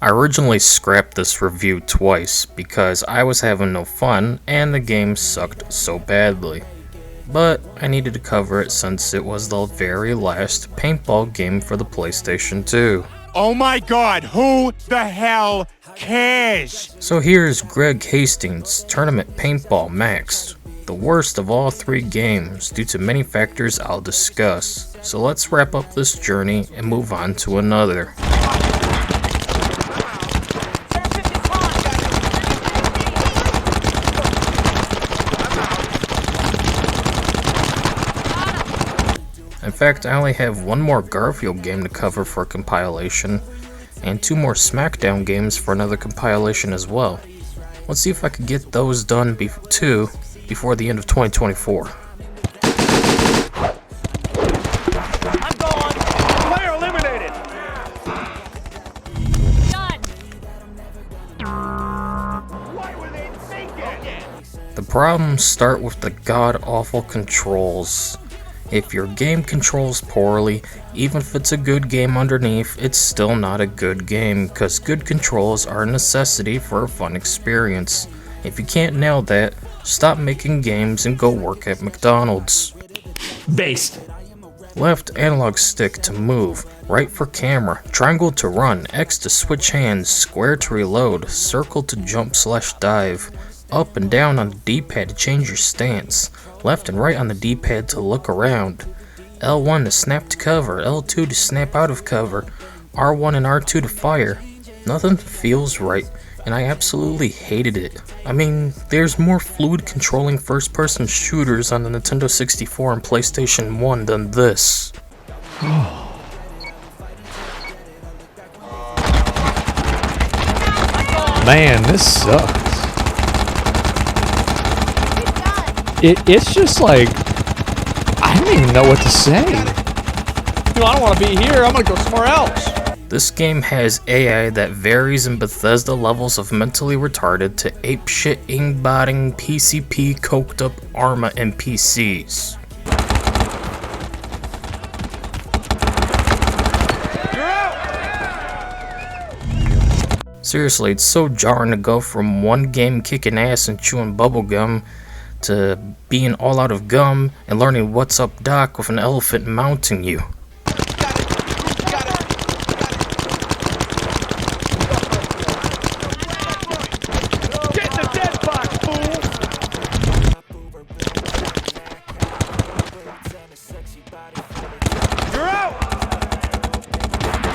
I originally scrapped this review twice because I was having no fun and the game sucked so badly. But I needed to cover it since it was the very last paintball game for the PlayStation 2. Oh my god, who the hell cares? So here's Greg Hastings Tournament Paintball MAX'D, the worst of all three games due to many factors I'll discuss. So let's wrap up this journey and move on to another. In fact, I only have one more Garfield game to cover for a compilation, and two more SmackDown games for another compilation as well. Let's see if I can get those done before the end of 2024. I'm gone! Player eliminated! What were they thinking? The problems start with the god-awful controls. If your game controls poorly, even if it's a good game underneath, it's still not a good game, because good controls are a necessity for a fun experience. If you can't nail that, stop making games and go work at McDonald's. Based. Left analog stick to move, right for camera, triangle to run, X to switch hands, square to reload, circle to jump/dive, up and down on the D-pad to change your stance, left and right on the D-pad to look around, L1 to snap to cover, L2 to snap out of cover, R1 and R2 to fire. Nothing feels right, and I absolutely hated it. I mean, there's more fluid controlling first-person shooters on the Nintendo 64 and PlayStation 1 than this. Man, this sucks. It's just like, I don't even know what to say. Dude, I don't want to be here. I'm going to go somewhere else. This game has AI that varies in Bethesda levels of mentally retarded to apeshit aimbotting PCP coked up Arma NPCs. Seriously, it's so jarring to go from one game kicking ass and chewing bubblegum to being all out of gum and learning what's up doc with an elephant mounting you. Get the dead box, fool! You're out!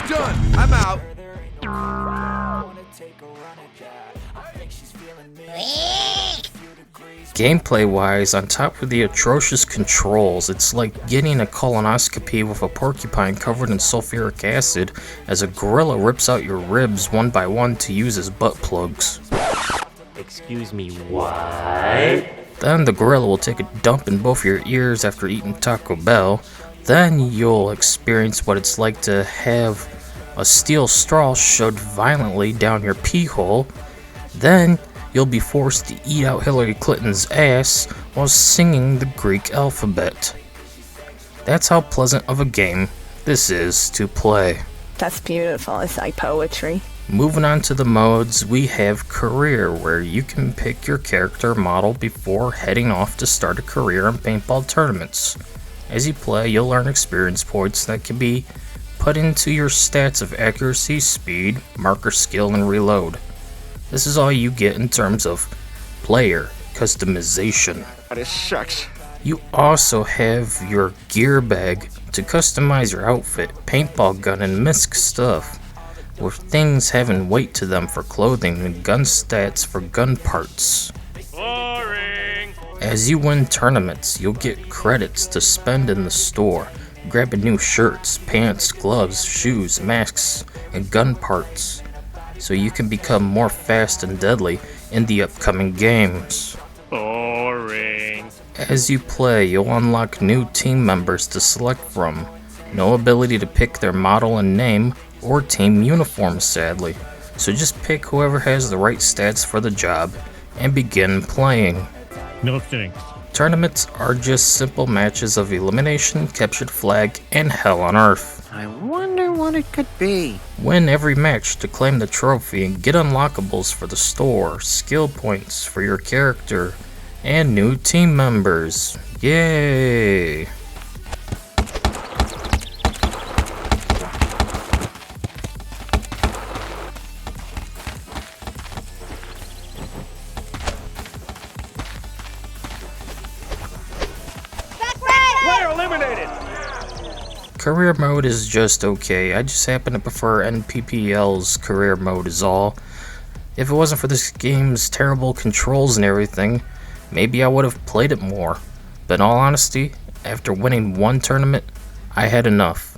Done! I'm out! Gameplay-wise, on top of the atrocious controls, it's like getting a colonoscopy with a porcupine covered in sulfuric acid as a gorilla rips out your ribs one by one to use as butt plugs. Excuse me, what? Then the gorilla will take a dump in both your ears after eating Taco Bell. Then you'll experience what it's like to have a steel straw shoved violently down your pee hole. Then you'll be forced to eat out Hillary Clinton's ass while singing the Greek alphabet. That's how pleasant of a game this is to play. That's beautiful. It's like poetry. Moving on to the modes, we have Career, where you can pick your character model before heading off to start a career in paintball tournaments. As you play, you'll earn experience points that can be put into your stats of accuracy, speed, marker skill, and reload. This is all you get in terms of player customization. This sucks. You also have your gear bag to customize your outfit, paintball gun, and misc stuff, with things having weight to them for clothing and gun stats for gun parts. Boring. As you win tournaments, you'll get credits to spend in the store, grabbing new shirts, pants, gloves, shoes, masks, and gun parts, so you can become more fast and deadly in the upcoming games. Boring. As you play, you'll unlock new team members to select from. No ability to pick their model and name, or team uniform sadly, so just pick whoever has the right stats for the job and begin playing. No thanks. Tournaments are just simple matches of elimination, captured flag, and hell on earth. I wonder what it could be. Win every match to claim the trophy and get unlockables for the store, skill points for your character, and new team members. Yay! Player eliminated! Career mode is just okay. I just happen to prefer NPPL's career mode is all. If it wasn't for this game's terrible controls and everything, maybe I would have played it more. But in all honesty, after winning one tournament, I had enough.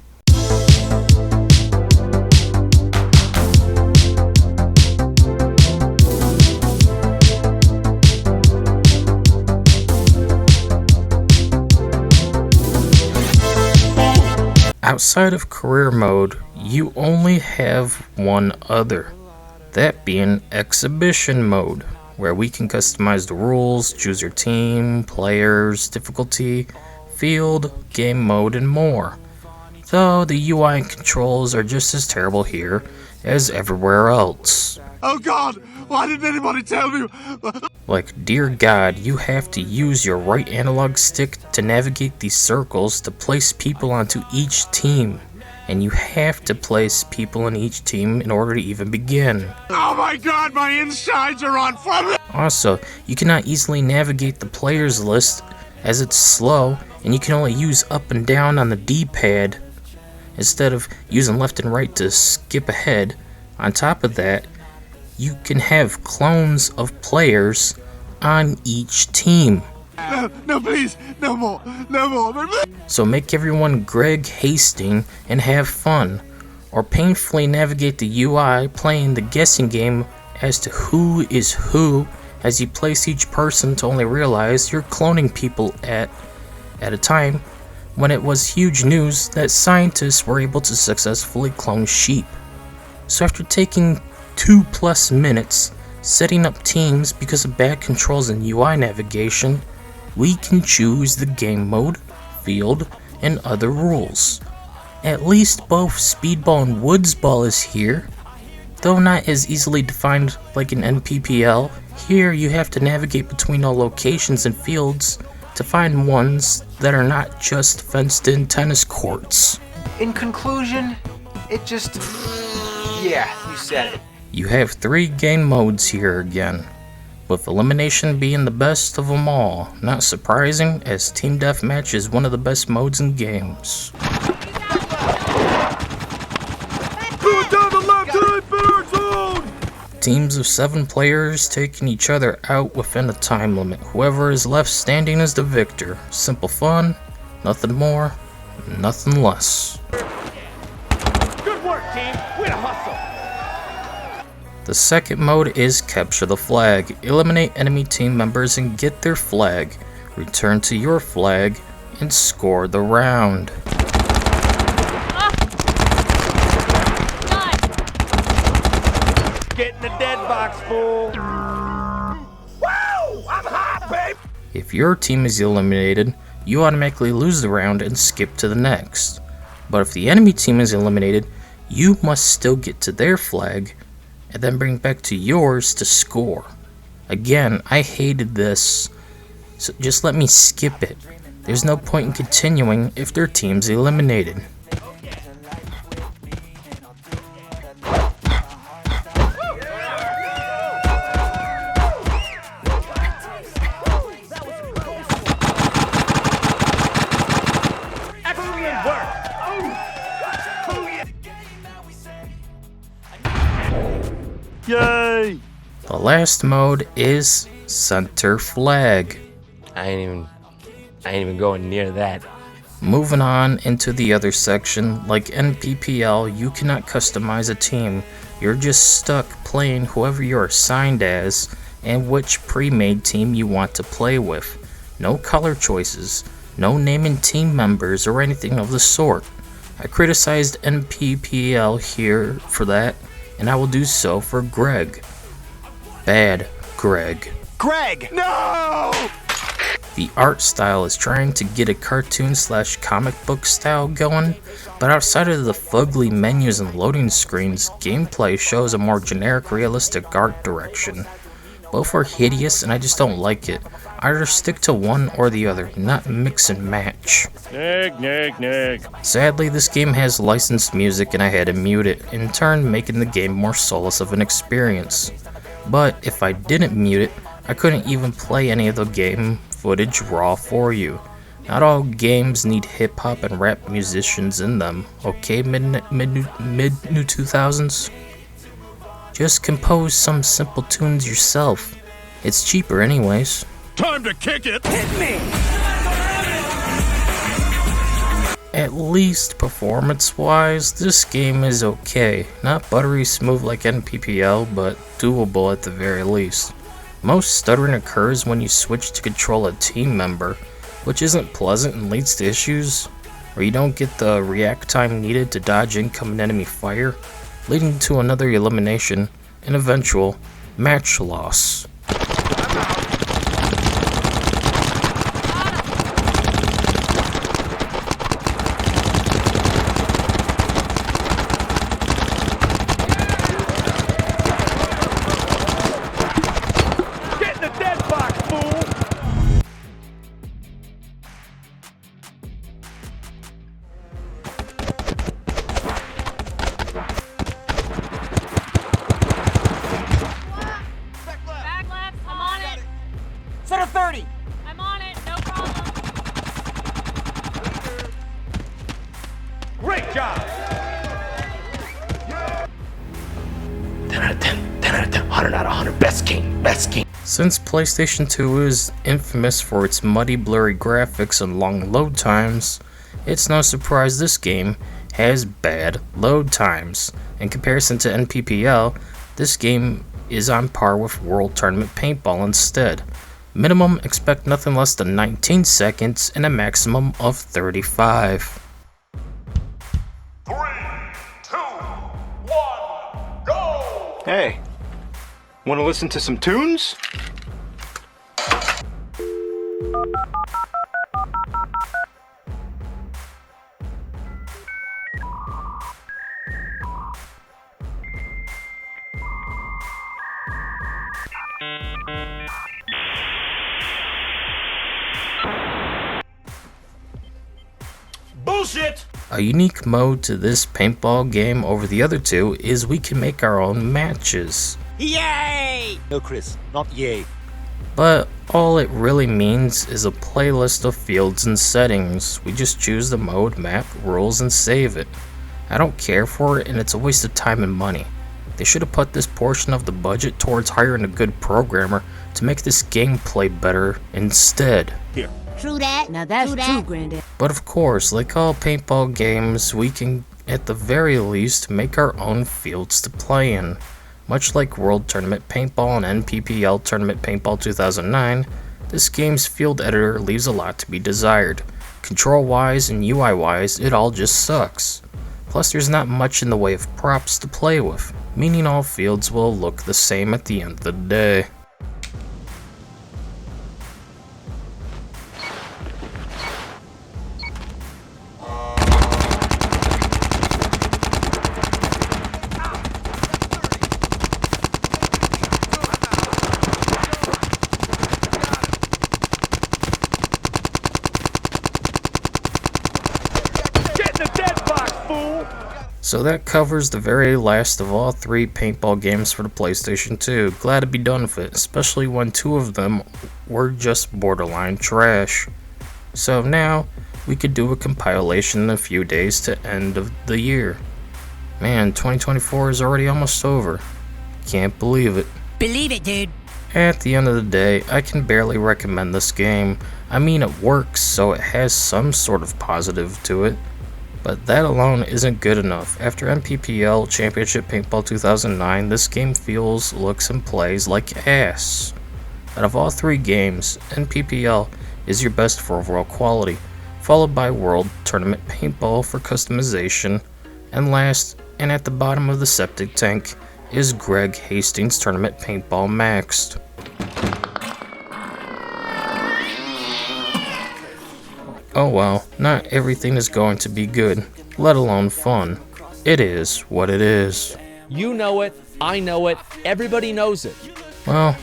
Outside of career mode, you only have one other, that being exhibition mode, where we can customize the rules, choose your team, players, difficulty, field, game mode, and more. Though the UI and controls are just as terrible here as everywhere else. Oh God, why didn't anybody tell me? Like, dear God, you have to use your right analog stick to navigate these circles to place people onto each team. And you have to place people in each team in order to even begin. Oh my God, my insides are on fire! Also, you cannot easily navigate the players list as it's slow, and you can only use up and down on the D-pad instead of using left and right to skip ahead. On top of that, you can have clones of players on each team. No, please, no more. So make everyone Greg Hastings and have fun, or painfully navigate the UI playing the guessing game as to who is who as you place each person to only realize you're cloning people at a time when it was huge news that scientists were able to successfully clone sheep. So after taking 2+ minutes setting up teams because of bad controls and UI navigation, we can choose the game mode, field, and other rules. At least both Speedball and Woodsball is here, though not as easily defined like an NPPL. Here you have to navigate between all locations and fields to find ones that are not just fenced-in tennis courts. In conclusion, it just... yeah, you said it. You have 3 game modes here again, with elimination being the best of them all. Not surprising, as Team Deathmatch is one of the best modes in games. Teams of 7 players taking each other out within a time limit. Whoever is left standing is the victor. Simple fun, nothing more, nothing less. Good work, team. Way to hustle. The second mode is Capture the Flag. Eliminate enemy team members and get their flag. Return to your flag and score the round. Get in the dead box, fool. Woo! I'm hot, babe. If your team is eliminated, you automatically lose the round and skip to the next. But if the enemy team is eliminated, you must still get to their flag and then bring back to yours to score. Again, I hated this, so just let me skip it. There's no point in continuing if their team's eliminated. Excellent work. Yay! The last mode is Center Flag. I ain't even going near that. Moving on into the other section, like NPPL, you cannot customize a team. You're just stuck playing whoever you're assigned as and which pre-made team you want to play with. No color choices, no naming team members or anything of the sort. I criticized NPPL here for that, and I will do so for Greg. Bad Greg. Greg! No! The art style is trying to get a cartoon / comic book style going, but outside of the fugly menus and loading screens, gameplay shows a more generic realistic art direction. Both are hideous and I just don't like it. Either stick to one or the other, not mix and match. Nig. Sadly, this game has licensed music and I had to mute it, in turn making the game more soulless of an experience. But if I didn't mute it, I couldn't even play any of the game footage raw for you. Not all games need hip hop and rap musicians in them, okay, mid new 2000s? Just compose some simple tunes yourself. It's cheaper anyways. Time to kick it. At least performance-wise, this game is okay. Not buttery smooth like NPPL, but doable at the very least. Most stuttering occurs when you switch to control a team member, which isn't pleasant and leads to issues, or you don't get the react time needed to dodge incoming enemy fire, leading to another elimination and eventual match loss. Center 30. I'm on it, no problem. Great job. 10 out of 10, 10 out of 10, 100 out of 100. Best game. Since PlayStation 2 is infamous for its muddy, blurry graphics and long load times, it's no surprise this game has bad load times. In comparison to NPPL, this game is on par with World Tournament Paintball instead. Minimum, expect nothing less than 19 seconds and a maximum of 35. 3, 2, 1, go. Hey, want to listen to some tunes? Bullshit. A unique mode to this paintball game over the other two is we can make our own matches. Yay! No, Chris, not yay. But all it really means is a playlist of fields and settings. We just choose the mode, map, rules, and save it. I don't care for it and it's a waste of time and money. They should have put this portion of the budget towards hiring a good programmer to make this gameplay better instead. True that. Now that's true, Granddad. But of course, like all paintball games, we can at the very least make our own fields to play in. Much like World Tournament Paintball and NPPL Tournament Paintball 2009, this game's field editor leaves a lot to be desired. Control-wise and UI-wise, it all just sucks. Plus there's not much in the way of props to play with, meaning all fields will look the same at the end of the day. So that covers the very last of all 3 paintball games for the PlayStation 2. Glad to be done with it, especially when 2 of them were just borderline trash. So now, we could do a compilation in a few days to end of the year. Man, 2024 is already almost over. Can't believe it. Believe it, dude. At the end of the day, I can barely recommend this game. I mean, it works, so it has some sort of positive to it. But that alone isn't good enough. After NPPL Championship Paintball 2009, this game feels, looks, and plays like ass. Out of all 3 games, NPPL is your best for overall quality, followed by World Tournament Paintball for customization, and last, and at the bottom of the septic tank, is Greg Hastings Tournament Paintball MAX'D. Oh well, not everything is going to be good, let alone fun. It is what it is. You know it, I know it, everybody knows it. Well,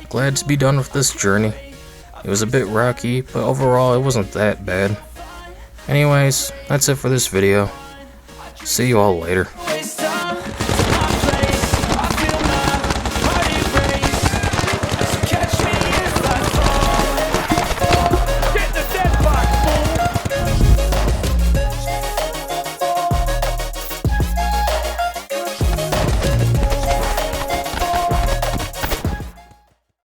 glad to be done with this journey. It was a bit rocky, but overall it wasn't that bad. Anyways, that's it for this video. See you all later.